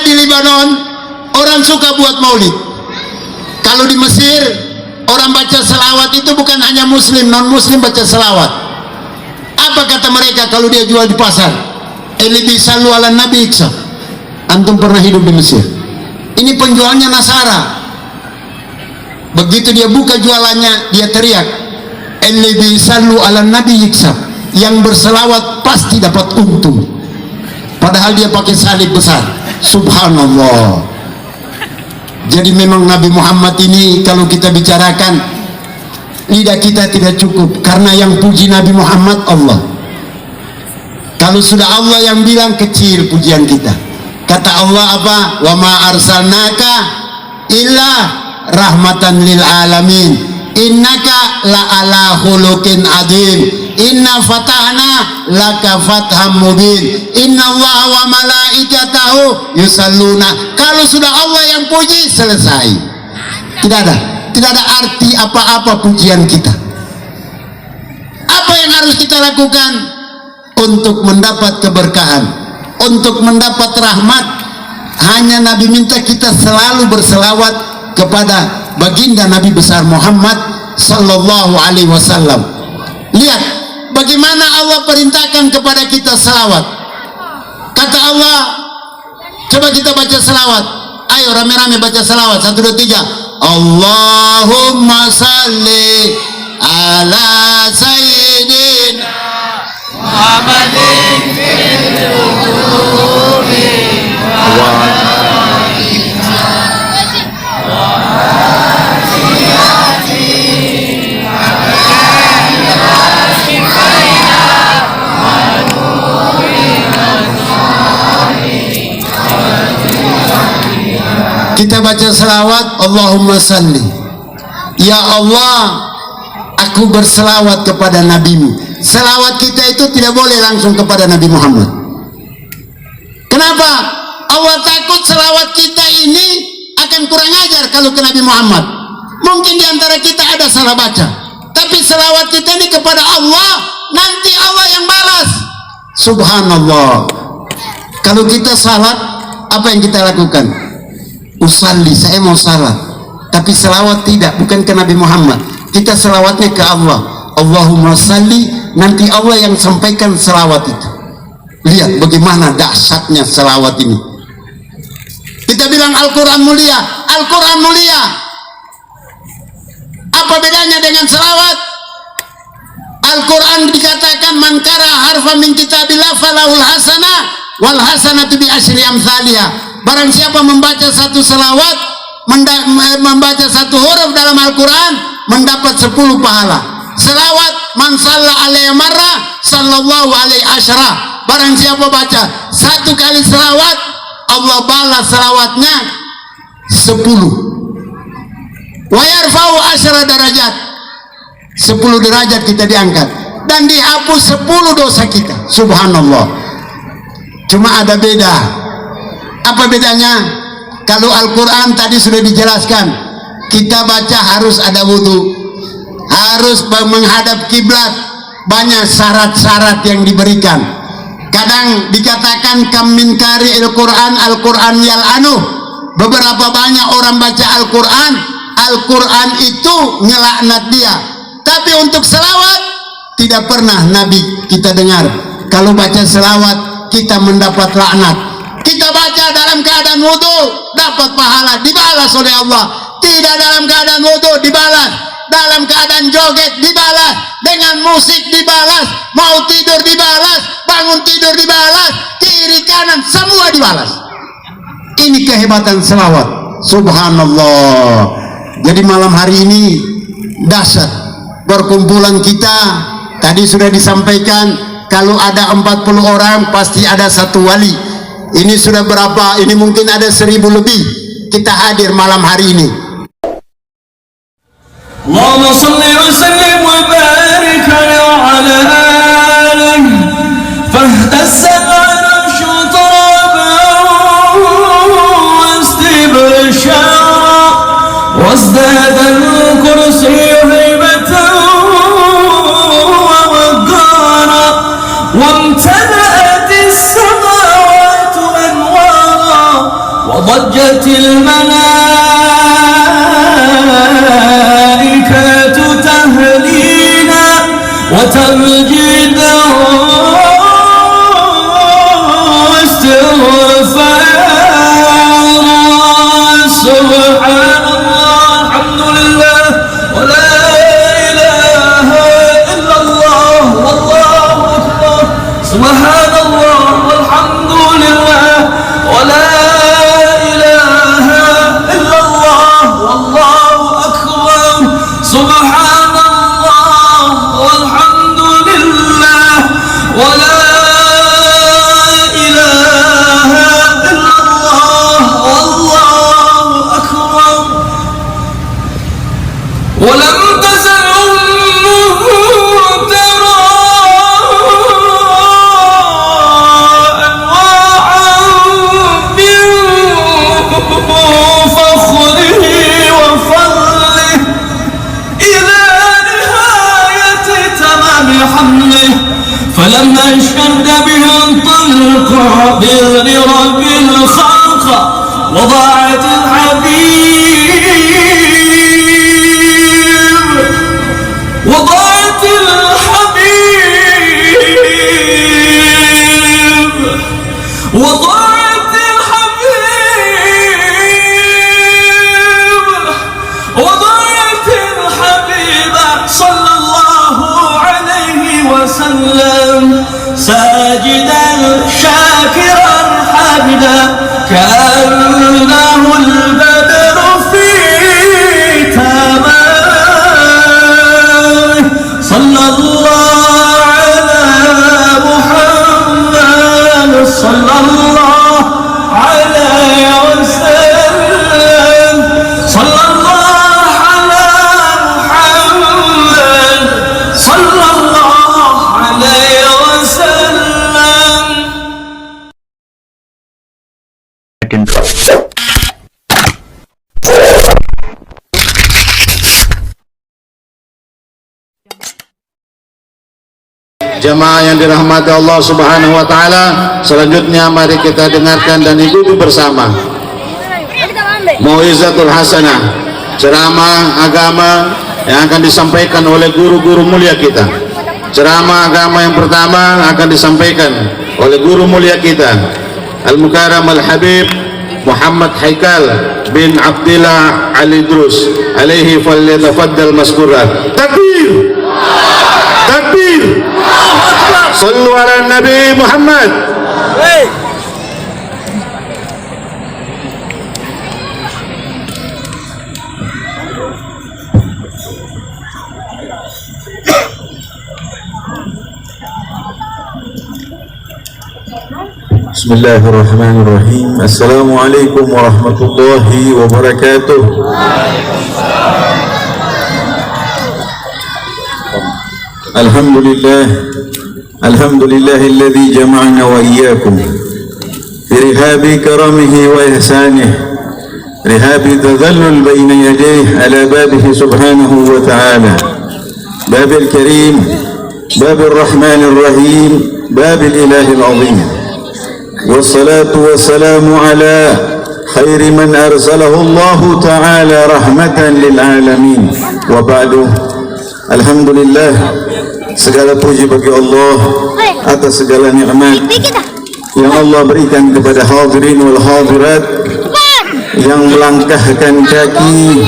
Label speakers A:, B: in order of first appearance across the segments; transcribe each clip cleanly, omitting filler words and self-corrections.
A: di Lebanon orang suka buat maulid. Kalau di Mesir orang baca selawat itu bukan hanya muslim, non muslim baca selawat. Apa kata mereka kalau dia jual di pasar? Lebih salu ala nabi iksa. Antum pernah hidup di Mesir? Ini penjualnya Nasara. Begitu dia buka jualannya, dia teriak lebih salu ala nabi iksa. Yang berselawat pasti dapat untung. Padahal dia pakai salib besar. Subhanallah. Jadi memang Nabi Muhammad ini kalau kita bicarakan, lidah kita tidak cukup, karena yang puji Nabi Muhammad Allah. Kalau sudah Allah yang bilang, kecil pujian kita. Kata Allah apa? Wa ma arsalnaka illa rahmatan lil alamin innaka la ala khuluqin adzim inna fatahna laka fatham mubin inna Allah wa malaikatahu yusalluna. Kalau sudah Allah yang puji, selesai. Tidak ada arti apa-apa pujian kita. Apa yang harus kita lakukan untuk mendapat keberkahan, untuk mendapat rahmat? Hanya Nabi minta kita selalu berselawat kepada baginda Nabi besar Muhammad sallallahu alaihi wasallam. Lihat bagaimana Allah perintahkan kepada kita selawat. Kata Allah, coba kita baca selawat. Ayo rame-rame baca selawat. 1, 2, 3. Allahumma salli ala sayyidina Muhammadin fil qulubi wa kita baca selawat. Allahumma salli, ya Allah, aku berselawat kepada nabimu. Selawat kita itu tidak boleh langsung kepada Nabi Muhammad. Kenapa? Allah takut selawat kita ini akan kurang ajar kalau ke Nabi Muhammad. Mungkin diantara kita ada salah baca, tapi selawat kita ini kepada Allah, nanti Allah yang balas. Subhanallah. Kalau kita salat, apa yang kita lakukan? Usalli, saya mau salat, tapi selawat tidak, bukan ke Nabi Muhammad. Kita selawatnya ke Allah. Allahumma salli, nanti Allah yang sampaikan selawat itu. Lihat bagaimana dahsyatnya selawat ini. Kita bilang Al-Quran mulia, Al-Quran mulia. Apa bedanya dengan selawat? Al-Quran dikatakan man qara harfa min kitabillah falahul hasanah wal hasanatu bi asyri amsalihah. Barang siapa membaca satu selawat, membaca satu huruf dalam Al-Quran, mendapat 10 pahala. Selawat man shalla alaihi marra sallallahu alaihi asyara. Barang siapa baca 1 kali selawat, Allah balas selawatnya 10. Wa yarfa'u asyara darajat. 10 derajat kita diangkat dan dihapus 10 dosa kita. Subhanallah. Cuma ada beda. Apa bedanya? Kalau Al-Quran tadi sudah dijelaskan, kita baca harus ada wudhu, harus menghadap kiblat, banyak syarat-syarat yang diberikan. Kadang dikatakan kam min qari al-Quran al-Quran yal'anu. Beberapa banyak orang baca Al-Quran, Al-Quran itu ngelaknat dia. Tapi untuk selawat tidak pernah Nabi kita dengar kalau baca selawat kita mendapat laknat. Kita baca dalam keadaan wudhu, dapat pahala, dibalas oleh Allah. Tidak dalam keadaan wudhu, dibalas. Dalam keadaan joget, dibalas. Dengan musik, dibalas. Mau tidur, dibalas. Bangun tidur, dibalas. Kiri kanan, semua dibalas. Ini kehebatan selawat. Subhanallah. Jadi malam hari ini dahsyat. Perkumpulan kita tadi sudah disampaikan, kalau ada 40 orang pasti ada 1 wali. Ini sudah berapa? Ini mungkin ada 1000 lebih. Kita hadir malam hari ini.
B: Allahumma salli wa sallim wa barik ala alihi fahtassat arshu taraban wastibshara wazdada al-kursi haybatan wa waqara wamtana'at as-samawati ضجت الملائكة تهليلا وتمجيدا واستغفارا. سبحان الله الحمد لله ولا إله إلا الله والله أكبر. سبحان الله والحمد لله ولا إله إلا الله والله أكبر. سبحان الله والحمد لله ولا إله إلا الله والله أكبر. ولم تزل أمه ترى أنواعا من فخره وفضله إلى نهاية تمام حمله، فلما اشتد به انطلق بإذن رب الخلق وضاعت الحبيب وضاعت الحبيب وضاعت الحبيب وضاعت الحبيب صلى الله عليه وسلم ساجدا شاكرا حامدا كأنه البدر في تمامه. صلى الله على محمد صلى الله عليه وسلم. صلى الله على محمد صلى الله عليه وسلم.
A: Jemaah yang dirahmati Allah Subhanahu wa taala, selanjutnya mari kita dengarkan dan ikuti bersama Mau'izatul Hasanah, ceramah agama yang akan disampaikan oleh guru-guru mulia kita. Ceramah agama yang pertama akan disampaikan oleh guru mulia kita Al-Mukarram Al-Habib Muhammad Haikal bin Abdillah Al-Idrus alaihi falyatafaddal maskuran. Takbir! Takbir! Sallu ala Nabi Muhammad.
C: Bismillahirrahmanirrahim. Assalamualaikum warahmatullahi wabarakatuh. Alhamdulillahilladzi jama'ana wa iyyakum fi rihabi karamihi wa ihsanihi, rihabi tadhallul baina yadayhi ala babihi subhanahu wa ta'ala, babil karim, babil rahmanir rahim, babil ilahil azim. Wassalatu wassalamu ala khairi man arsalahu Allah ta'ala rahmatan lil alamin. Wa ba'du. Alhamdulillah, segala puji bagi Allah atas segala nikmat yang Allah berikan kepada hadirin wal hadirat yang melangkahkan kaki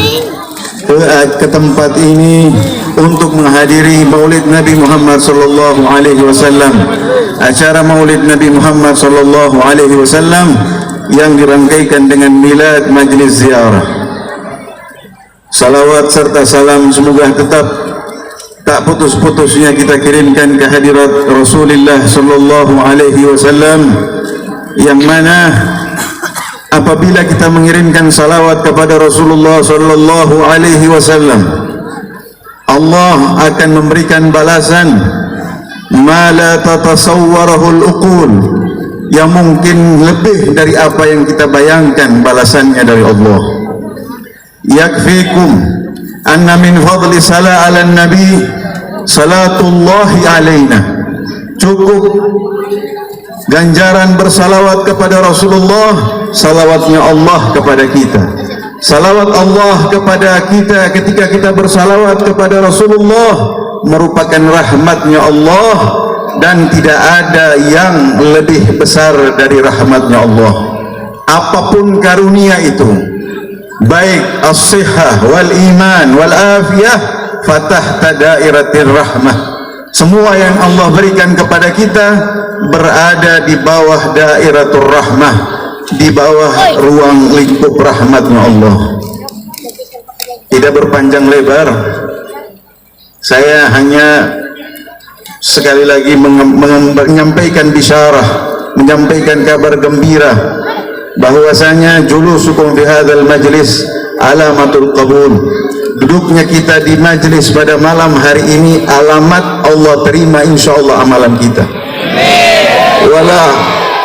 C: ke tempat ini untuk menghadiri Maulid Nabi Muhammad sallallahu alaihi wasallam, acara Maulid Nabi Muhammad sallallahu alaihi wasallam yang dirangkaikan dengan milad majlis ziarah. Salawat serta salam semoga tetap tak putus-putusnya kita kirimkan ke hadirat Rasulullah sallallahu alaihi wasallam, yang mana apabila kita mengirimkan salawat kepada Rasulullah sallallahu alaihi wasallam, Allah akan memberikan balasan ma la tatasawwarahul uqul, yang mungkin lebih dari apa yang kita bayangkan balasannya dari Allah. Yakfikum anna min fadli salat ala nabi salatullahi alaina, cukup ganjaran bersalawat kepada Rasulullah salawatnya Allah kepada kita. Salawat Allah kepada kita ketika kita bersalawat kepada Rasulullah merupakan rahmatnya Allah, dan tidak ada yang lebih besar dari rahmatnya Allah. Apapun karunia itu, baik as-sihah wal iman wal afiyah, fatahta dairatir rahmah. Semua yang Allah berikan kepada kita berada di bawah dairatul rahmah, di bawah ruang lingkup rahmatnya Allah. Tidak berpanjang lebar, saya hanya sekali lagi menyampaikan bisyarah, menyampaikan kabar gembira bahwasanya julusukum fi hadzal majlis alamatul qabul. Duduknya kita di majlis pada malam hari ini alamat Allah terima insyaallah amalan kita.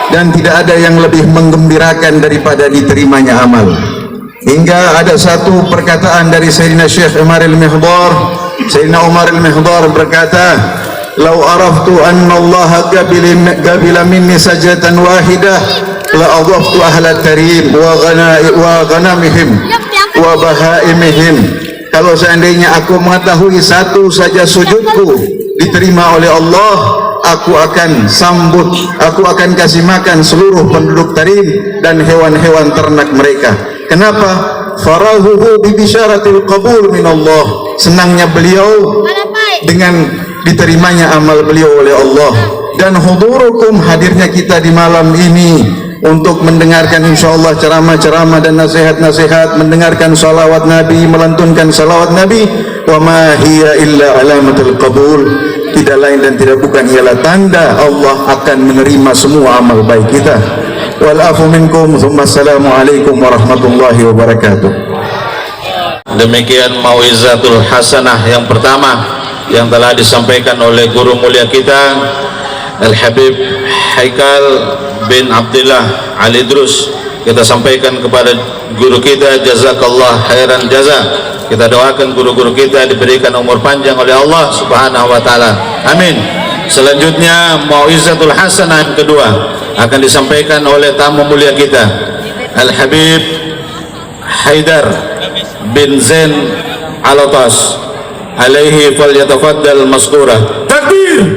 C: Dan tidak ada yang lebih menggembirakan daripada diterimanya amal. Hingga ada satu perkataan dari Sayyidina Syekh Umar al-Mihdar. Sayyidina Umar al-Mihdar berkata, "Lau araftu anna Allah qabila minni sajatan wahidah la adhaftu ahla tarim wa ghanamihim wa bahaimihim." Kalau seandainya aku mengetahui satu saja sujudku diterima oleh Allah, aku akan sambut, aku akan kasih makan seluruh penduduk Tarim dan hewan-hewan ternak mereka. Kenapa? Farahuhu bi bisyaratil qabul min Allah. Senangnya beliau dengan diterimanya amal beliau oleh Allah. Dan hudurukum, hadirnya kita di malam ini untuk mendengarkan insyaallah ceramah-ceramah dan nasihat-nasihat, mendengarkan salawat Nabi, melantunkan salawat Nabi. Wa ma hiya illa alamatul qabul. Tidak lain dan tidak bukan ialah tanda Allah akan menerima semua amal baik kita. Wal afu minkum. Assalamualaikum warahmatullahi wabarakatuh.
D: Demikian mau'izatul hasanah yang pertama yang telah disampaikan oleh guru mulia kita Al-Habib Haikal bin Abdullah Al-Idrus. Kita sampaikan kepada guru kita, jazakallah khairan jaza. Kita doakan guru-guru kita diberikan umur panjang oleh Allah Subhanahu wa taala. Amin. Selanjutnya mau'izatul hasanah yang kedua akan disampaikan oleh tamu mulia kita Al-Habib Haidar bin Zain Alatas. Alaihi falyatafaddal maskura. Takbir.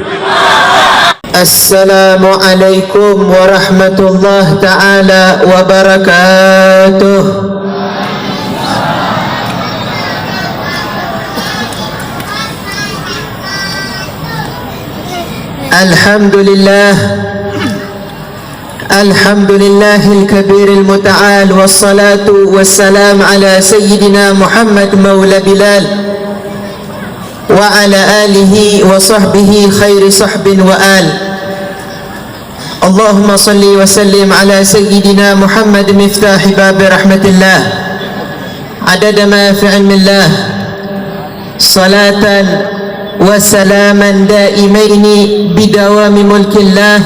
E: Assalamualaikum warahmatullahi ta'ala wabarakatuh. Alhamdulillah, alhamdulillahil kabiril muta'al, wassalatu wassalam ala sayyidina Muhammad maula Bilal wa ala alihi wa sahbihi khairi sahbin wa al. Allahumma salli wa sallim ala sayyidina Muhammad miftahi babi rahmatillah adada ma fi ilmillah salatan wa salaman daimaini bidawami mulkillah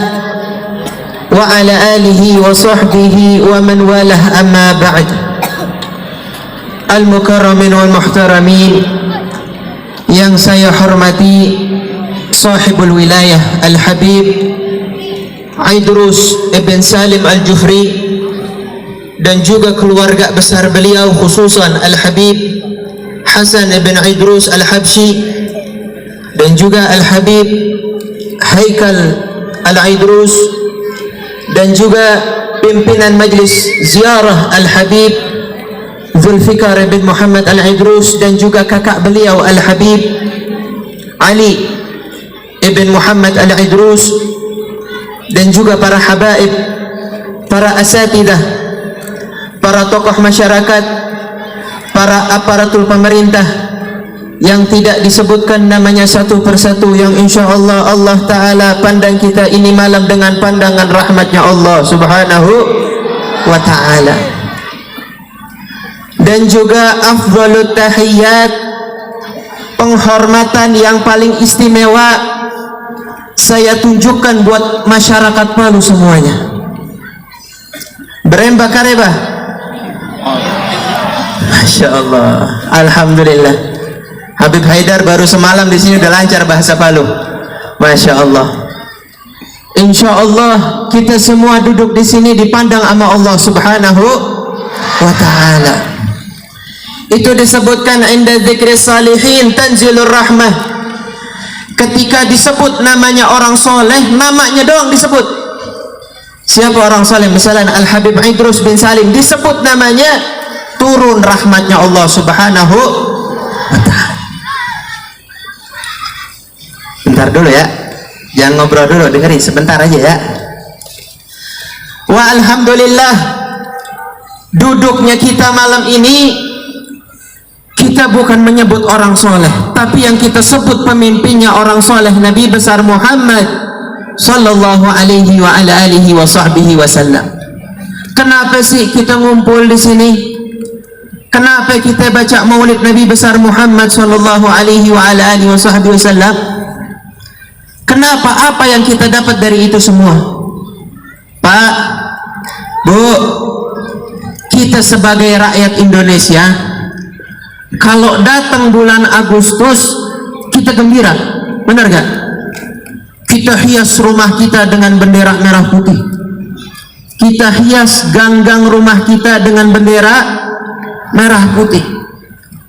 E: wa ala alihi wa sahbihi wa man walah, amma ba'd. Al-mukarramin wal muhtaramin yang saya hormati, sahibul wilayah Al-Habib Idrus ibn Salim Al-Jufri dan juga keluarga besar beliau, khususan Al-Habib Hasan ibn Idrus Al-Habshi dan juga Al-Habib Haikal Al-Idrus dan juga pimpinan majlis ziarah Al-Habib Zulfikar bin Muhammad Al-Idrus dan juga kakak beliau Al-Habib Ali ibn Muhammad Al-Idrus dan juga para habaib, para asatidah, para tokoh masyarakat, para aparatur pemerintah yang tidak disebutkan namanya satu persatu, yang insyaallah Allah Ta'ala pandang kita ini malam dengan pandangan rahmatnya Allah Subhanahu wa Ta'ala. Dan juga afdalut tahiyyat, penghormatan yang paling istimewa saya tunjukkan buat masyarakat Palu semuanya. Beremba kareba, Masya Allah, alhamdulillah. Habib Haidar baru semalam di sini udah lancar bahasa Palu, Masya Allah. insya Allah kita semua duduk di sini dipandang sama Allah Subhanahu wa ta'ala. Itu disebutkan inda dzikri salihin tanzilur rahmah. Ketika disebut namanya orang soleh, namanya doang disebut. Siapa orang soleh? Misalnya Al-Habib Idrus bin Salim, disebut namanya, turun rahmatnya Allah Subhanahu wa ta'ala. Bentar dulu ya, jangan ngobrol dulu, dengerin sebentar aja ya. Wa alhamdulillah, duduknya kita malam ini, kita bukan menyebut orang soleh, tapi yang kita sebut pemimpinnya orang soleh, Nabi besar Muhammad sallallahu alaihi wa ala alihi wa sahbihi wasallam. Kenapa sih kita ngumpul di sini? Kenapa kita baca maulid Nabi besar Muhammad sallallahu alaihi wa ala alihi wa sahbihi wasallam? Kenapa? Apa yang kita dapat dari itu semua? Pak, Bu, kita sebagai rakyat Indonesia, kalau datang bulan Agustus kita gembira, benar gak? Kita hias rumah kita dengan bendera merah putih, kita hias gang-gang rumah kita dengan bendera merah putih,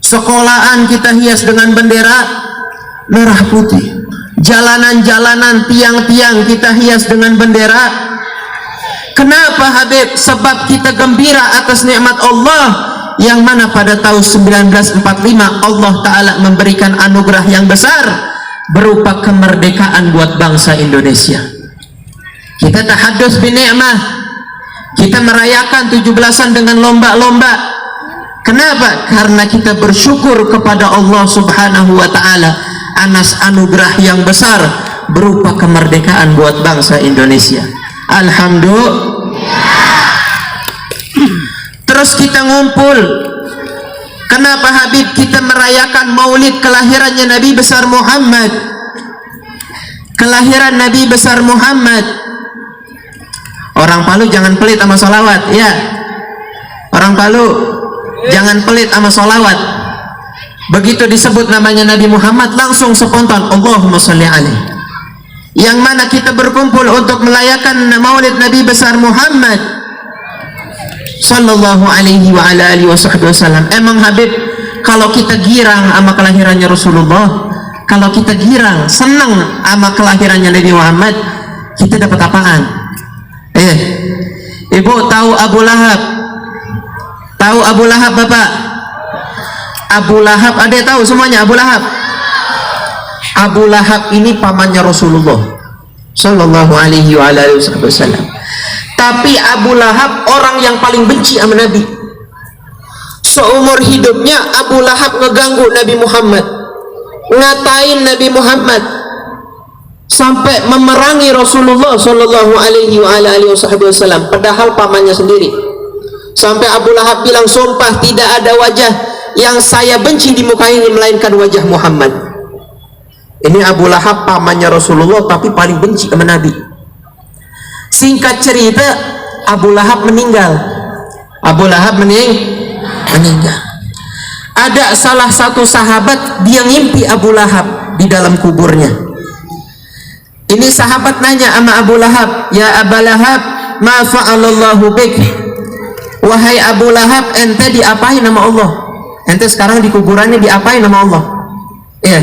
E: sekolahan kita hias dengan bendera merah putih, jalanan-jalanan, tiang-tiang kita hias dengan bendera. Kenapa Habib? Sebab kita gembira atas nikmat Allah, yang mana pada tahun 1945 Allah Ta'ala memberikan anugerah yang besar berupa kemerdekaan buat bangsa Indonesia. Kita tahadduts bi ni'mah, kita merayakan 17-an dengan lomba-lomba. Kenapa? Karena kita bersyukur kepada Allah Subhanahu wa Ta'ala atas anugerah yang besar berupa kemerdekaan buat bangsa Indonesia. Alhamdulillah. Terus kita ngumpul, kenapa Habib? Kita merayakan maulid kelahirannya Nabi besar Muhammad, kelahiran Nabi besar Muhammad. Orang Palu jangan pelit sama sholawat ya, orang Palu jangan pelit sama sholawat. Begitu disebut namanya Nabi Muhammad, langsung spontan Allahumma sholli alaihi. Yang mana kita berkumpul untuk merayakan maulid Nabi besar Muhammad sallallahu alaihi wa ala alihi wasallam. Emang Habib, kalau kita girang sama kelahirannya Rasulullah, kalau kita girang senang sama kelahirannya Nabi Muhammad, kita dapat apaan? Ibu tahu Abu Lahab? Tahu Abu Lahab Bapak? Abu Lahab, ada tahu semuanya Abu Lahab? Abu Lahab ini pamannya Rasulullah sallallahu alaihi wa ala alihi wasallam. Tapi Abu Lahab orang yang paling benci sama Nabi. Seumur hidupnya Abu Lahab ngeganggu Nabi Muhammad, ngatain Nabi Muhammad, sampai memerangi Rasulullah sallallahu alaihi wasallam, padahal pamannya sendiri. Sampai Abu Lahab bilang, sumpah tidak ada wajah yang saya benci di muka ini melainkan wajah Muhammad. Ini Abu Lahab pamannya Rasulullah tapi paling benci sama Nabi. Singkat cerita, Abu Lahab meninggal. Abu Lahab meninggal. Ada salah satu sahabat, dia ngimpi Abu Lahab di dalam kuburnya. Ini sahabat nanya sama Abu Lahab, ya Abu Lahab, ma fa'alallahu bik? Wahai Abu Lahab, ente diapain sama Allah? Ente sekarang di kuburannya diapain sama Allah? Ya.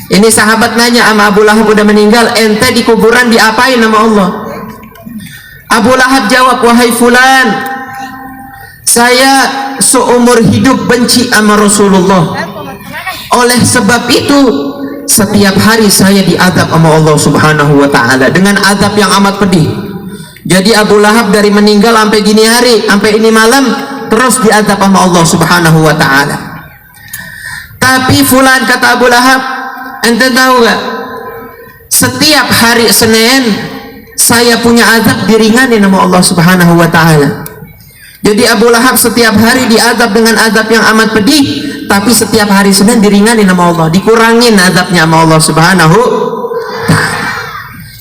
E: Ini sahabat nanya sama Abu Lahab udah meninggal, ente di kuburan diapain sama Allah? Abu Lahab jawab, wahai fulan, saya seumur hidup benci sama Rasulullah. Oleh sebab itu setiap hari saya diazab sama Allah Subhanahu wa ta'ala dengan azab yang amat pedih. Jadi Abu Lahab dari meninggal sampai gini hari, sampai ini malam, terus diazab sama Allah Subhanahu wa ta'ala. Tapi fulan, kata Abu Lahab, ente tahu gak, setiap hari Senin saya punya azab diringanin sama Allah Subhanahu wa ta'ala. Jadi Abu Lahab setiap hari diazab dengan azab yang amat pedih, tapi setiap hari Senin diringanin sama Allah, dikurangin azabnya sama Allah Subhanahu wa ta'ala.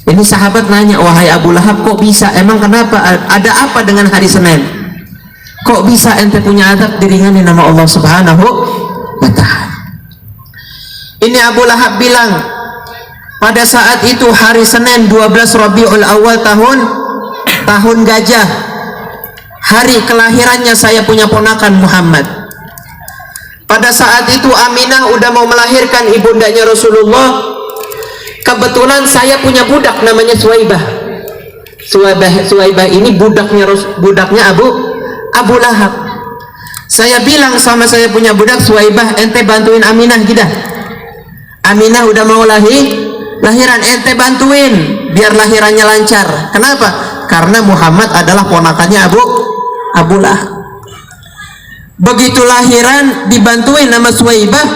E: Ini sahabat nanya, wahai Abu Lahab, kok bisa? Emang kenapa? Ada apa dengan hari Senin? Kok bisa ente punya azab diringanin sama Allah Subhanahu wa ta'ala? Ini Abu Lahab bilang, Pada saat itu hari Senin 12 Rabiul Awal tahun gajah, hari kelahirannya saya punya ponakan Muhammad. Pada saat itu Aminah udah mau melahirkan ibundanya Rasulullah. Kebetulan saya punya budak namanya Suwaibah. Suwaibah ini budaknya Abu Lahab. Saya bilang sama saya punya budak, Suwaibah, ente bantuin Aminah kita. Aminah udah mau lahiran, ente bantuin biar lahirannya lancar. Kenapa? Karena Muhammad adalah ponakannya Abu Lahab. Begitu lahiran dibantuin nama Suwaibah,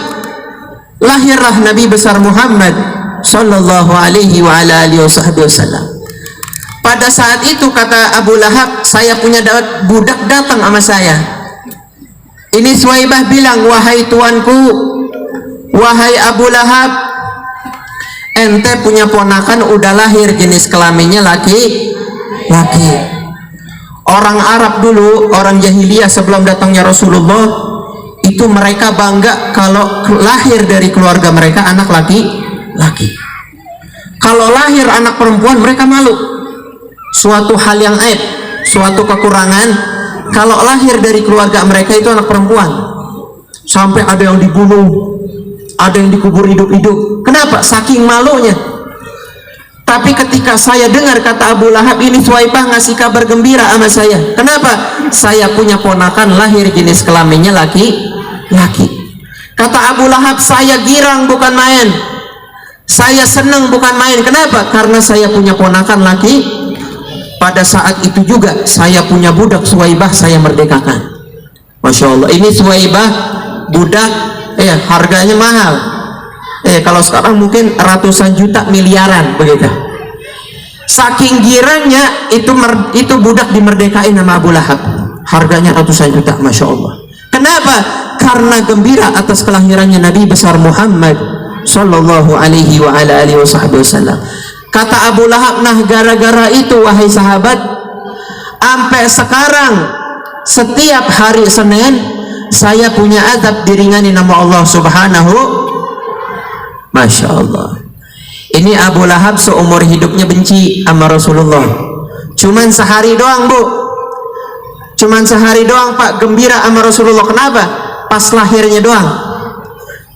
E: lahirlah Nabi besar Muhammad sallallahu alaihi wa ala alihi wasallam. Pada saat itu kata Abu Lahab, saya punya budak datang sama saya. Ini Suwaibah bilang, wahai tuanku, wahai Abu Lahab, ente punya ponakan udah lahir, jenis kelaminnya laki. Orang Arab dulu, orang jahiliyah sebelum datangnya Rasulullah, itu mereka bangga kalau lahir dari keluarga mereka anak laki. Kalau lahir anak perempuan mereka malu, suatu hal yang aib, suatu kekurangan. Kalau lahir dari keluarga mereka itu anak perempuan, sampai ada yang dibunuh, ada yang dikubur hidup-hidup. Kenapa? Saking malunya. Tapi ketika saya dengar kata Abu Lahab ini, Suwaibah ngasih kabar gembira sama saya. Kenapa? Saya punya ponakan lahir jenis kelaminnya laki. Kata Abu Lahab, saya girang bukan main, saya senang bukan main. Kenapa? Karena saya punya ponakan laki. Pada saat itu juga saya punya budak Suwaibah, saya merdekakan. Masya Allah. Ini Suwaibah budak, harganya mahal. Kalau sekarang mungkin ratusan juta, miliaran begitu. Saking girangnya itu budak dimerdekain sama Abu Lahab. Harganya ratusan juta, masya Allah. Kenapa? Karena gembira atas kelahirannya Nabi besar Muhammad sallallahu alaihi wa ala alihi wasallam. Kata Abu Lahab, nah gara-gara itu wahai sahabat, sampai sekarang setiap hari Senin saya punya azab diringani nama Allah subhanahu. Masya Allah. Ini Abu Lahab seumur hidupnya benci sama Rasulullah. Cuman sehari doang, Bu. Cuman sehari doang, Pak, gembira sama Rasulullah. Kenapa? Pas lahirnya doang.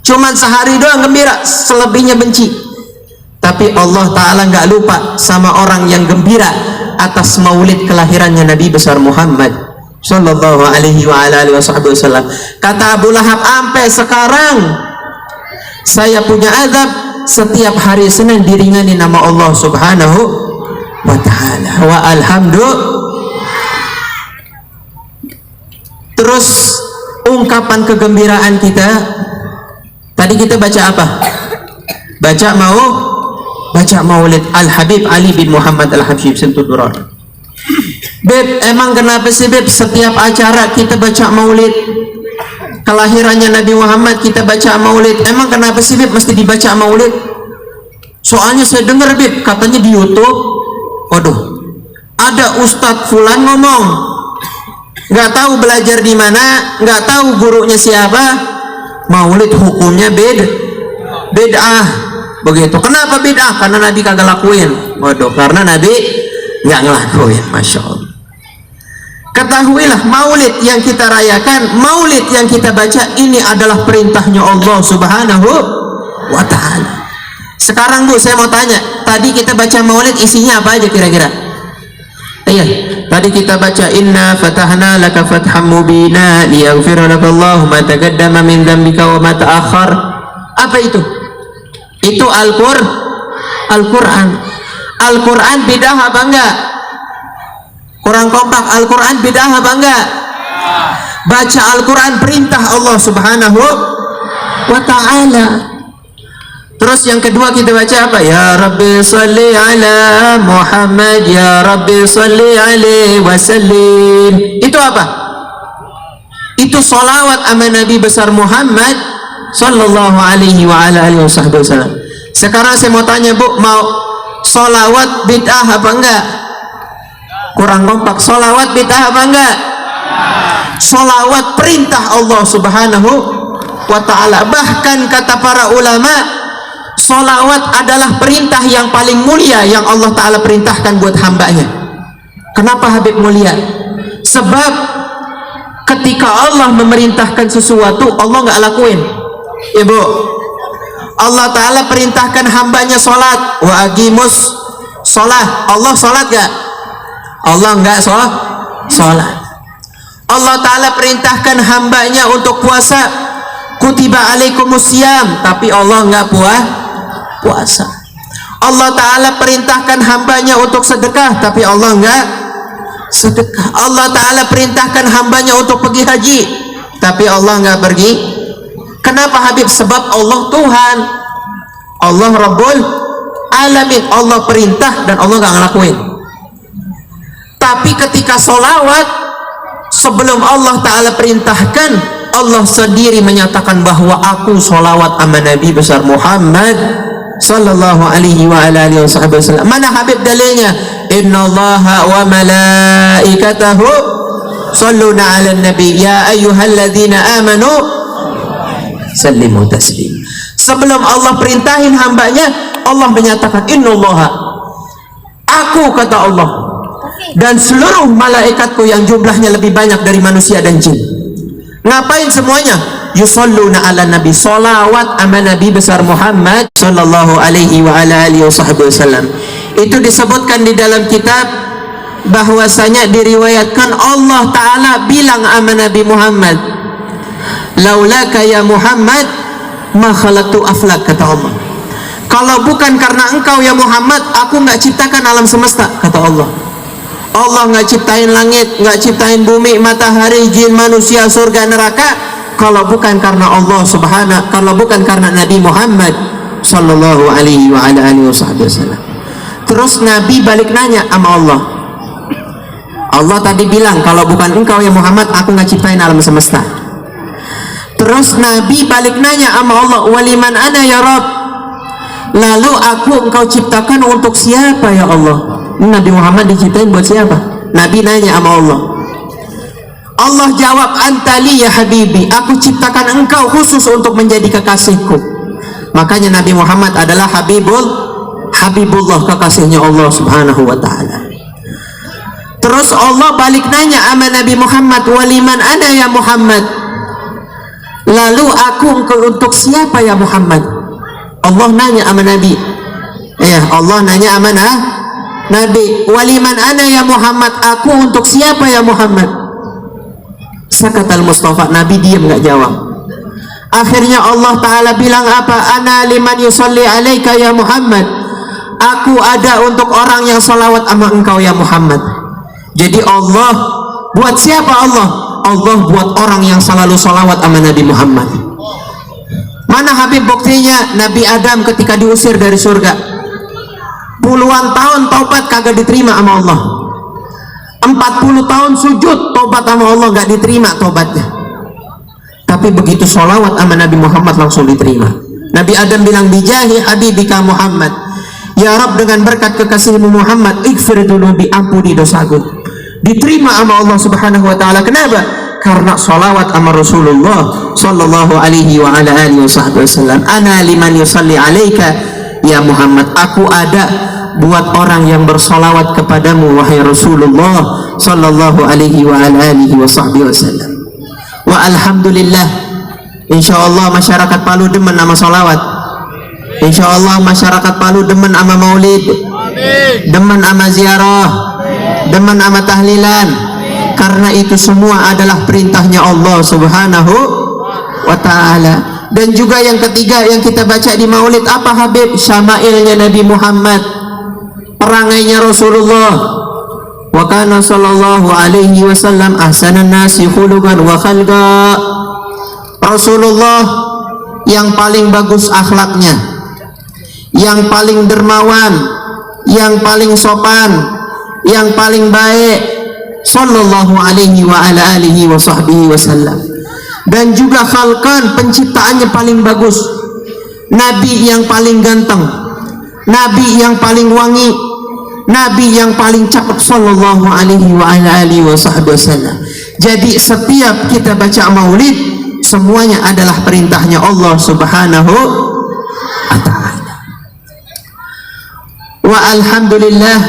E: Cuman sehari doang gembira, selebihnya benci. Tapi Allah Ta'ala nggak lupa sama orang yang gembira atas maulid kelahirannya Nabi besar Muhammad sallallahu alaihi wa alihi wasallam. Kata Abu Lahab, sampai sekarang saya punya azab setiap hari Senin diringani nama Allah subhanahu wa ta'ala. Wa alhamdulillah. Terus ungkapan kegembiraan kita tadi kita baca apa? Baca maulid Al-Habib Ali bin Muhammad Al-Habsyi Sentudurar. Beb, emang kenapa sih Beb setiap acara kita baca maulid kelahirannya Nabi Muhammad, kita baca maulid? Emang kenapa sih Beb mesti dibaca maulid? Soalnya saya dengar Beb, katanya di YouTube, waduh, ada Ustadz Fulan ngomong, nggak tahu belajar di mana, nggak tahu gurunya siapa, maulid hukumnya bid'ah. Begitu. Kenapa bid'ah? Karena Nabi kagak lakuin. Waduh, karena Nabi nggak ngelakuin. Masya Allah. Ketahuilah, maulid yang kita rayakan, maulid yang kita baca, ini adalah perintahnya Allah subhanahu wa ta'ala. Sekarang Bu, saya mau tanya, tadi kita baca maulid isinya apa aja kira-kira? Iya, tadi kita baca inna fatahna laka fatham mubina liyaghfira lakallahu ma taqaddama min dzambika wa ma ta'akhkhar. Apa itu? Itu Al-Quran. Al-Quran bidah apa enggak? Kurang kompak. Al-Quran bidah apa enggak? Baca Al-Quran perintah Allah subhanahu wa ta'ala. Terus yang kedua kita baca apa? Ya Rabbi salli ala Muhammad, Ya Rabbi salli alaihi wasallim. Itu apa? Itu salawat sama Nabi besar Muhammad sallallahu alaihi wa ala alihi wasallam. Sekarang saya mau tanya Bu, mau solawat bid'ah apa enggak? Kurang kompak. Solawat bid'ah apa enggak? Solawat perintah Allah subhanahu wa ta'ala. Bahkan kata para ulama, Salawat adalah perintah yang paling mulia yang Allah Ta'ala perintahkan buat hambanya. Kenapa Habib mulia? Sebab ketika Allah memerintahkan sesuatu, Allah nggak lakuin. Ibu, Allah Ta'ala perintahkan hambanya sholat. Wa aqimus sholat. Allah sholat gak? Allah nggak sholat. Allah Ta'ala perintahkan hambanya untuk puasa. Kutiba alaikumusiyam, tapi Allah nggak puasa. Allah Ta'ala perintahkan hambanya untuk sedekah, tapi Allah nggak sedekah. Allah Ta'ala perintahkan hambanya untuk pergi haji, tapi Allah nggak pergi. Kenapa Habib? Sebab Allah Tuhan, Allah Rabbul Alamin. Allah perintah dan Allah nggak ngelakuin. Tapi ketika sholawat, sebelum Allah Ta'ala perintahkan, Allah sendiri menyatakan bahwa aku sholawat sama Nabi besar Muhammad sallallahu alaihi wa alihi wasallam. Mana Habib dalilnya? Innallaha wa malaikatahu shalluna 'alan nabi ya ayyuhalladzina amanu sallimu taslim. Sebelum Allah perintahin hambanya, Allah menyatakan innallaha, aku kata Allah, dan seluruh malaikatku yang jumlahnya lebih banyak dari manusia dan jin. Ngapain semuanya? Yusalluna ala nabi, solawat ama Nabi besar Muhammad sallallahu alaihi wa ala alihi wasallam. Itu disebutkan di dalam kitab bahwasanya diriwayatkan Allah Ta'ala bilang ama Nabi Muhammad, laulaka ya Muhammad ma khalaqtu aflak, kata Allah. Kalau bukan karena engkau ya Muhammad, aku nggak ciptakan alam semesta, kata Allah. Allah nggak ciptain langit, nggak ciptain bumi, matahari, jin, manusia, surga, neraka, kalau bukan karena Allah subhanahu, kalau bukan karena Nabi Muhammad sallallahu alaihi wa ala alihi wasallam. Terus Nabi balik nanya sama Allah. Allah tadi bilang kalau bukan engkau ya Muhammad, aku nggak ciptain alam semesta. Terus Nabi balik nanya sama Allah, waliman ana ya Rabb, lalu aku engkau ciptakan untuk siapa ya Allah? Nabi Muhammad diciptain buat siapa? Nabi nanya sama Allah. Allah jawab, antali ya habibi, aku ciptakan engkau khusus untuk menjadi kekasihku. Makanya Nabi Muhammad adalah Habibullah, kekasihnya Allah subhanahu wa ta'ala. Terus Allah balik nanya sama Nabi Muhammad, waliman ana ya Muhammad, lalu aku untuk siapa ya Muhammad? Allah nanya sama Nabi. Allah nanya sama Nabi, waliman ana ya Muhammad, aku untuk siapa ya Muhammad? Sakatal Mustafa, Nabi diam nggak jawab. Akhirnya Allah Ta'ala bilang apa? Ana liman yusalli alaika ya Muhammad, aku ada untuk orang yang salawat sama engkau ya Muhammad. Jadi Allah buat siapa? Allah buat orang yang selalu salawat sama Nabi Muhammad. Mana Habib buktinya? Nabi Adam ketika diusir dari surga, puluhan tahun taubat kagak diterima sama Allah. 40 tahun sujud taubat sama Allah, gak diterima taubatnya. Tapi begitu sholawat sama Nabi Muhammad langsung diterima. Nabi Adam bilang, bijahi habibika Muhammad, ya Rabb, dengan berkat kekasihmu Muhammad, ighfir dunubi, ampuni dosaku. Diterima sama Allah subhanahu wa ta'ala. Kenapa? Karena sholawat sama Rasulullah sallallahu alaihi wa ala alihi wasallam. Ana liman yusalli alaika ya Muhammad, aku ada buat orang yang bersolawat kepadamu wahai Rasulullah sallallahu alaihi wa alihi wasallam. Wa alhamdulillah, insyaallah masyarakat Palu demen sama solawat. Insyaallah masyarakat Palu demen sama maulid, demen sama ziarah, demen sama tahlilan. Karena itu semua adalah perintahnya Allah subhanahu wa ta'ala. Dan juga yang ketiga yang kita baca di maulid apa Habib? Syama'ilnya Nabi Muhammad, perangainya Rasulullah. Wa kana sallallahu alaihi wasallam ahsanan nasi khuluqan wa khalqa. Rasulullah yang paling bagus akhlaknya, yang paling dermawan, yang paling sopan, yang paling baik, sallallahu alaihi wa ala alihi wa sahbihi wasallam. Dan juga khalqan, penciptaannya paling bagus. Nabi yang paling ganteng, Nabi yang paling wangi, Nabi yang paling cakep, sallallahu alaihi wa ala alihi wa sahbihi wasallam. Jadi setiap kita baca maulid, semuanya adalah perintahnya Allah subhanahu wa ta'ala. Wa alhamdulillah,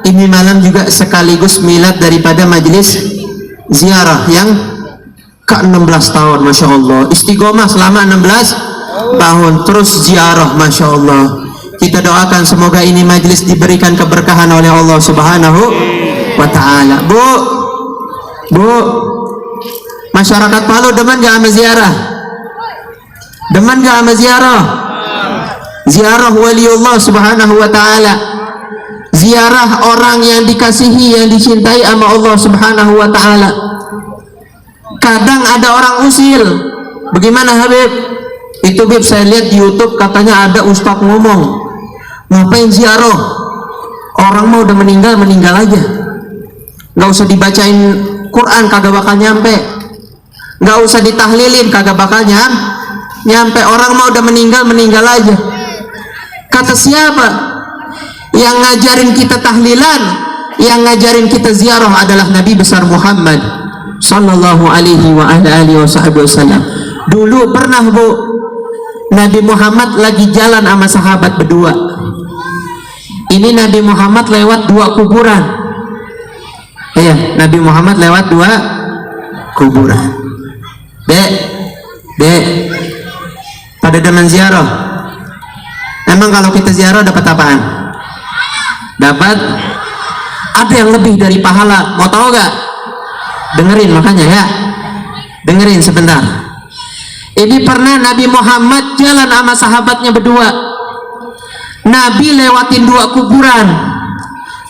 E: ini malam juga sekaligus milad daripada majelis ziarah yang ke-16 tahun. Masya Allah, istiqomah selama 16 tahun terus ziarah. Masya Allah, kita doakan semoga ini majelis diberikan keberkahan oleh Allah Subhanahu wa ta'ala. Bu, masyarakat Palu demen gak sama ziarah? Demen gak sama ziarah? Ziarah waliullah Subhanahu wa ta'ala, ziarah orang yang dikasihi, yang dicintai sama Allah Subhanahu wa ta'ala. Kadang ada orang usil, bagaimana Habib? Itu Bib, saya lihat di YouTube katanya ada ustadz ngomong, ngapain ziarah? Orang mau udah meninggal, meninggal aja, nggak usah dibacain Quran, kagak bakal nyampe. Nggak usah ditahlilin, kagak bakal nyampe. Orang mau udah meninggal, meninggal aja. Kata siapa? Yang ngajarin kita tahlilan, yang ngajarin kita ziarah adalah Nabi besar Muhammad sallallahu alaihi wa alihi wasallam. Dulu pernah Bu, Nabi Muhammad lagi jalan sama sahabat berdua. Ini Nabi Muhammad lewat 2 kuburan. Iya, Nabi Muhammad lewat 2 kuburan. Dek, pada demen ziarah. Emang kalau kita ziarah dapat apaan? Dapat ada yang lebih dari pahala. Mau tahu gak? Dengerin makanya ya. Dengerin sebentar. Ini pernah Nabi Muhammad jalan sama sahabatnya berdua. Nabi lewatin 2 kuburan.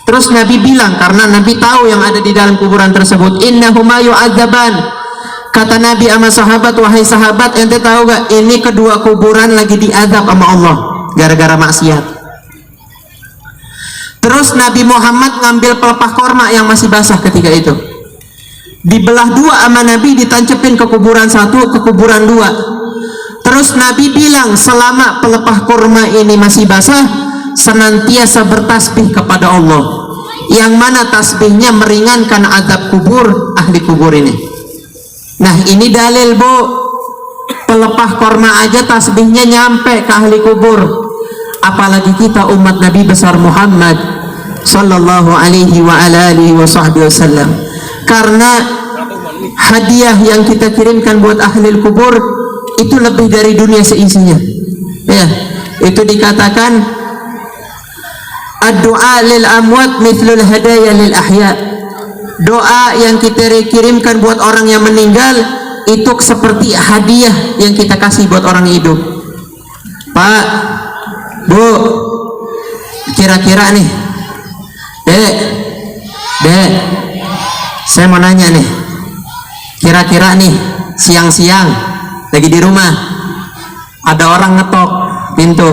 E: Terus Nabi bilang, karena Nabi tahu yang ada di dalam kuburan tersebut, innahuma yu'adzaban. Kata Nabi sama sahabat, wahai sahabat, ente tahu gak, ini kedua kuburan lagi diazab sama Allah gara-gara maksiat. Terus Nabi Muhammad ngambil pelepah korma yang masih basah ketika itu, dibelah 2 sama Nabi, ditancepin ke kuburan 1, ke kuburan 2. Terus Nabi bilang, selama pelepah korma ini masih basah, senantiasa bertasbih kepada Allah, yang mana tasbihnya meringankan azab kubur ahli kubur ini. Nah ini dalil Bu, pelepah korma aja tasbihnya nyampe ke ahli kubur, apalagi kita umat Nabi besar Muhammad sallallahu alaihi wa alihi wasallam. Karena hadiah yang kita kirimkan buat ahli kubur itu lebih dari dunia seisinya. Ya, itu dikatakan ad-du'a lil amwat mithlul hadaya lil ahya. Doa yang kita kirimkan buat orang yang meninggal itu seperti hadiah yang kita kasih buat orang hidup. Pak, Bu, kira-kira nih, Dek, saya mau nanya nih, kira-kira nih siang-siang lagi di rumah, ada orang ngetok pintu,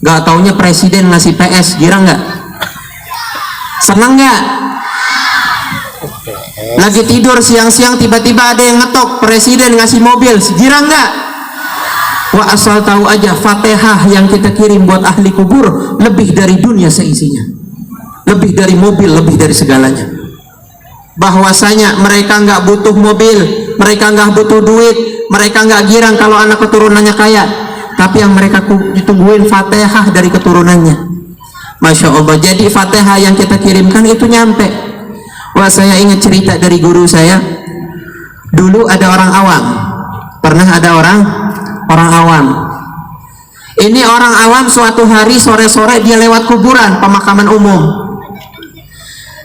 E: gak taunya presiden ngasih PS, girang nggak? Senang nggak? Lagi tidur siang-siang tiba-tiba ada yang ngetok, presiden ngasih mobil, girang nggak? Wah, asal tahu aja, Fatihah yang kita kirim buat ahli kubur lebih dari dunia seisinya, lebih dari mobil, lebih dari segalanya. Bahwasanya mereka nggak butuh mobil, mereka nggak butuh duit, mereka nggak girang kalau anak keturunannya kaya, tapi yang mereka ditungguin Fatihah dari keturunannya. Masya Allah. Jadi Fatihah yang kita kirimkan itu nyampe. Wah, saya ingat cerita dari guru saya. Dulu ada orang awam, pernah ada orang awam. Ini orang awam suatu hari sore-sore dia lewat kuburan pemakaman umum.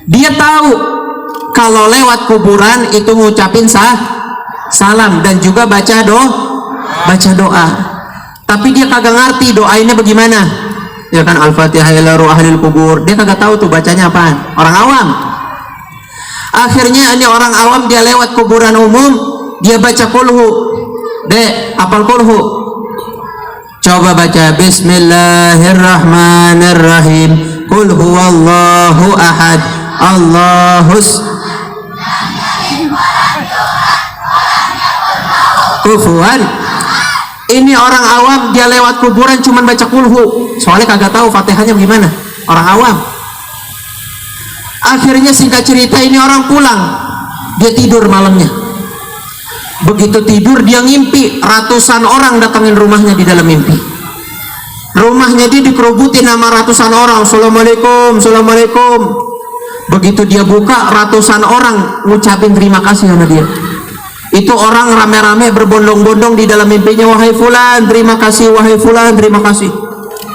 E: Dia tahu kalau lewat kuburan itu ngucapin salam dan juga baca doa. Tapi dia kagak ngerti doa ini bagaimana. Ya kan, Al-Fatihah ila ruh ahlil kubur. Dia kagak tahu tuh bacanya apaan. Orang awam. Akhirnya ini orang awam dia lewat kuburan umum, dia baca kulhu. Dek, apal kulhu? Coba baca Bismillahirrahmanirrahim. Qul huwallahu ahad, Allahus kufuwan. Ini orang awam dia lewat kuburan cuman baca kulhu, soalnya kagak tahu Fatihahnya gimana. Orang awam. Akhirnya singkat cerita ini orang pulang, dia tidur malamnya. Begitu tidur dia ngimpi ratusan orang datangin rumahnya di dalam mimpi. Rumahnya dia dikerubutin sama ratusan orang. Assalamualaikum, assalamualaikum. Begitu dia buka, ratusan orang ngucapin terima kasih sama dia. Itu orang rame-rame berbondong-bondong di dalam mimpinya, wahai fulan, terima kasih, wahai fulan, terima kasih.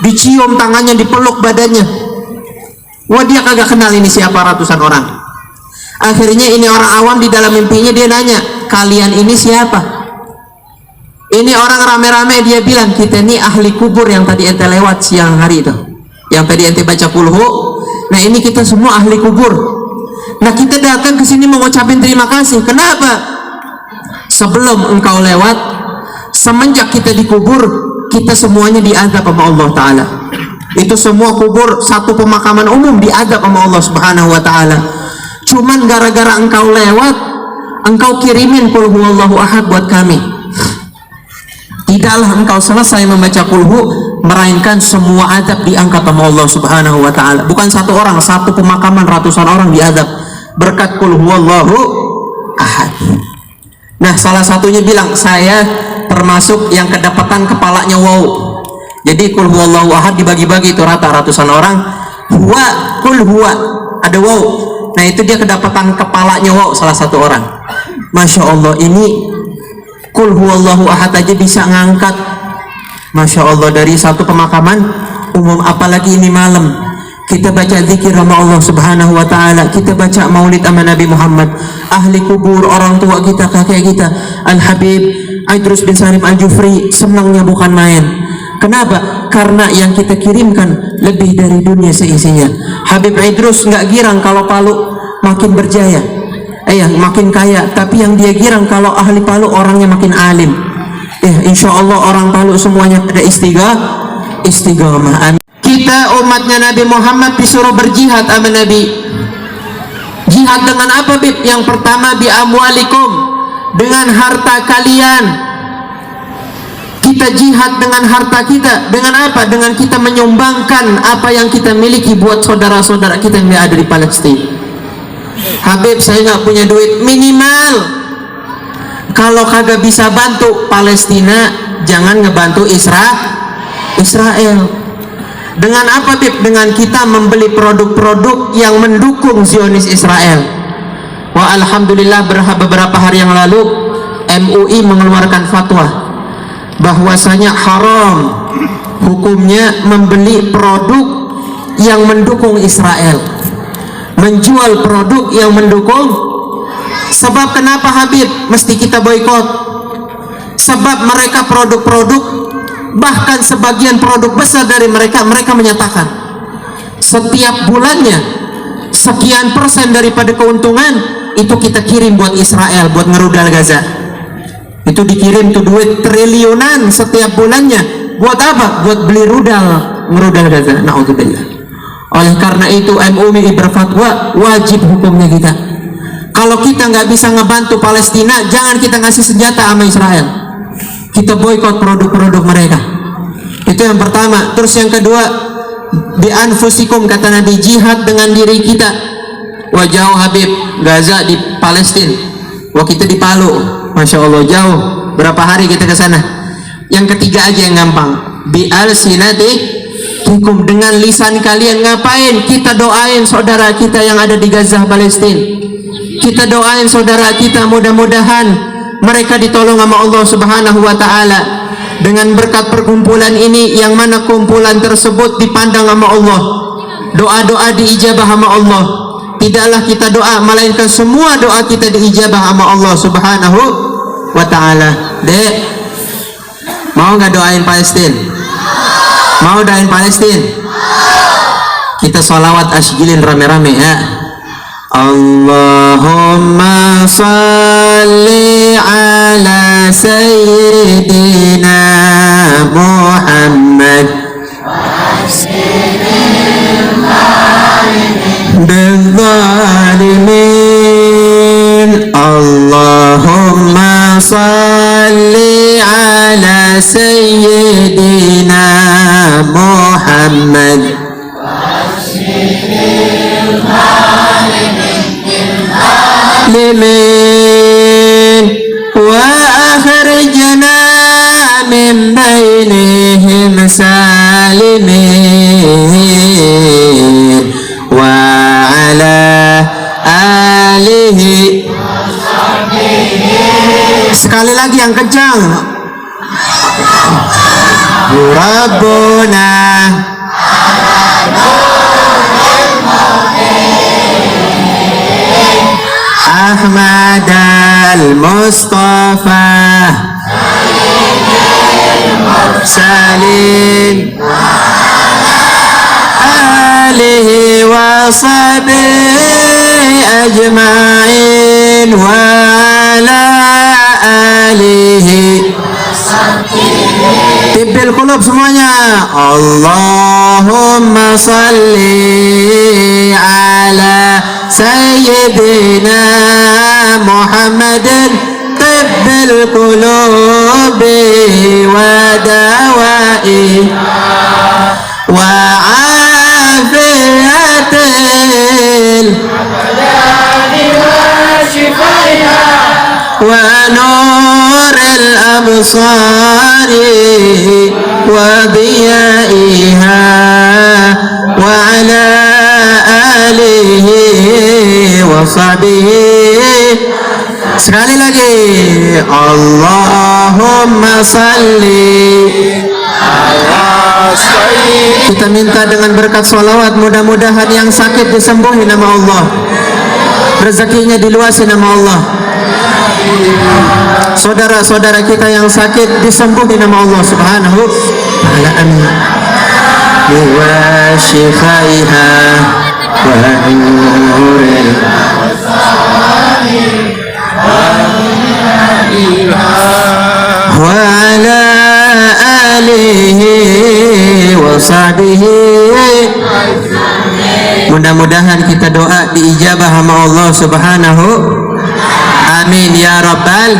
E: Dicium tangannya, dipeluk badannya. Wah, dia kagak kenal ini siapa ratusan orang. Akhirnya ini orang awam di dalam mimpinya dia nanya, kalian ini siapa? Ini orang rame-rame, dia bilang, kita ini ahli kubur yang tadi ente lewat siang hari itu, yang tadi ente baca kulhu. Nah, ini kita semua ahli kubur. Nah, kita datang ke sini mengucapin terima kasih. Kenapa? Sebelum engkau lewat, semenjak kita dikubur, kita semuanya diazab sama Allah Ta'ala. Itu semua kubur satu pemakaman umum diazab sama Allah Subhanahu Wa Ta'ala. Cuman gara-gara engkau lewat, engkau kirimin qul huwallahu ahad buat kami. Tidaklah engkau selesai membaca kulhu, melainkan semua azab diangkat sama Allah Subhanahu Wa Ta'ala. Bukan satu orang, satu pemakaman ratusan orang diazab berkat qul huwallahu ahad. Nah, salah satunya bilang, saya termasuk yang kedapatan kepalanya wow. Jadi qul huwallahu ahad dibagi-bagi itu rata ratusan orang. Huwa, qul huwa, ada wow. Nah, itu dia kedapatan kepalanya wow, salah satu orang. Masya Allah, ini qul huwallahu ahad aja bisa ngangkat, Masya Allah, dari satu pemakaman umum. Apalagi ini malam kita baca zikir sama Allah Subhanahu Wa Ta'ala, kita baca maulid sama Nabi Muhammad, ahli kubur, orang tua kita, kakek kita, Al-Habib Idrus bin Salim Al-Jufri, senangnya bukan main. Kenapa? Karena yang kita kirimkan lebih dari dunia seisinya. Habib Idrus nggak girang kalau Palu makin berjaya, makin kaya, tapi yang dia girang kalau ahli Palu orangnya makin alim. Insya Allah orang Palu semuanya ada istiqamah. Kita umatnya Nabi Muhammad disuruh berjihad sama Nabi. Jihad dengan apa, Bib? Yang pertama bi amwalikum, dengan harta kalian. Kita jihad dengan harta kita. Dengan apa? Dengan kita menyumbangkan apa yang kita miliki buat saudara-saudara kita yang ada di Palestina. Habib, saya nggak punya duit, minimal kalau kagak bisa bantu Palestina, jangan ngebantu Israel. Dengan apa, Bib? Dengan kita membeli produk-produk yang mendukung Zionis Israel. Wah, alhamdulillah beberapa hari yang lalu MUI mengeluarkan fatwa bahwasanya haram hukumnya membeli produk yang mendukung Israel, menjual produk yang mendukung. Sebab kenapa, Habib, mesti kita boikot? Sebab mereka produk-produk, bahkan sebagian produk besar dari mereka menyatakan setiap bulannya sekian persen daripada keuntungan itu kita kirim buat Israel, buat ngerudal Gaza. Itu dikirim tuh duit triliunan setiap bulannya. Buat apa? Buat beli rudal ngerudal Gaza. Na'udzubillah. Oleh karena itu MUI berfatwa wajib hukumnya kita, kalau kita nggak bisa ngebantu Palestina, jangan kita ngasih senjata sama Israel. Kita boikot produk-produk mereka. Itu yang pertama. Terus yang kedua, bi anfusikum, kata Nabi, jihad dengan diri kita. Wah, jauh Habib, Gaza di Palestina. Wah, kita di Palu, Masya Allah jauh. Berapa hari kita ke sana? Yang ketiga aja yang gampang, bi alsinatikum, dengan lisan kalian. Ngapain? Kita doain saudara kita yang ada di Gaza, Palestina. Kita doain saudara kita, mudah-mudahan mereka ditolong sama Allah Subhanahu Wa Ta'ala dengan berkat perkumpulan ini, yang mana kumpulan tersebut dipandang sama Allah, doa-doa diijabah sama Allah. Tidaklah kita doa, melainkan semua doa kita diijabah sama Allah Subhanahu Wa Ta'ala. Dek, mau nggak doain Palestina? Mau doain Palestina? Kita sholawat asjilin rame-rame ya. Allahumma salli ala sayyidina Muhammad bizzalimin. Allahumma salli ala sayyidina Muhammad limin wa akhrijna min bainihim salim Sekali lagi yang kencang. Rabbuna Ahmad al-Mustafa Salim alihi wa sahbihi ajma'in wa ala alihi Tibbil qulub semuanya. Allahumma salli ala Sayyidina Muhammadin tibbil qulubi wa dawai wa afiyatil wa nuril absari wa diyaiha wa ala alihi wa sahbihi. Sekali lagi, Allahumma salli. Kita minta dengan berkat sholawat, mudah-mudahan yang sakit disembuhi nama Allah, rezekinya diluasi nama Allah. Saudara-saudara kita yang sakit disembuhi nama Allah subhanahu wa ta'ala. Amin. Wa shifaiha wa nuril wa ala alihi wa sahbihi. Mudah-mudahan kita doa diijabah sama Allah subhanahu. Amin ya rabbal